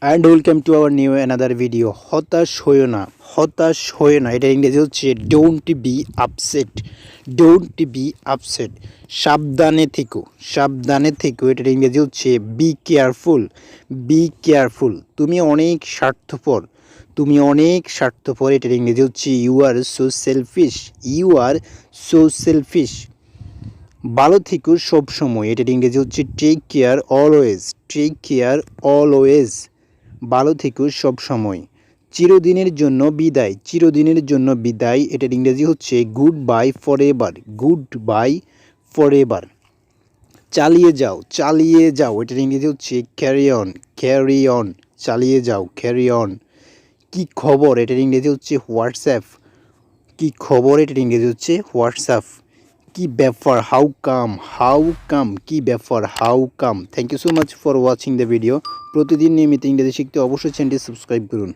And welcome to our new another video. হতাশ হয়ে না এটার ইংরেজি হচ্ছে ডোন্ট বি আপসেট। সাবধানে থেকো এটার ইংরেজি হচ্ছে বি কেয়ারফুল। তুমি অনেক স্বার্থপর এটার ইংরেজি হচ্ছে ইউ আর সো সেলফিশ। ভালো থেকো সব সময় এটার ইংরেজি হচ্ছে টেক কেয়ার অলওয়েজ। ভালো থেকো সব সময়। চিরদিনের জন্য বিদায় এটার ইংরেজি হচ্ছে গুড বাই ফরএভার। চালিয়ে যাও এটার ইংরেজি হচ্ছে ক্যারি অন। চালিয়ে যাও ক্যারি অন। কি খবর এটার ইংরেজি হচ্ছে হোয়াটসঅ্যাপ। কি ব্যাপার হাউ কাম কি ব্যাপার how come. Thank you so much for watching the video. প্রতিদিন নিয়মিত ইংরেজি শিখতে অবশ্যই চ্যানেলটি সাবস্ক্রাইব করুন।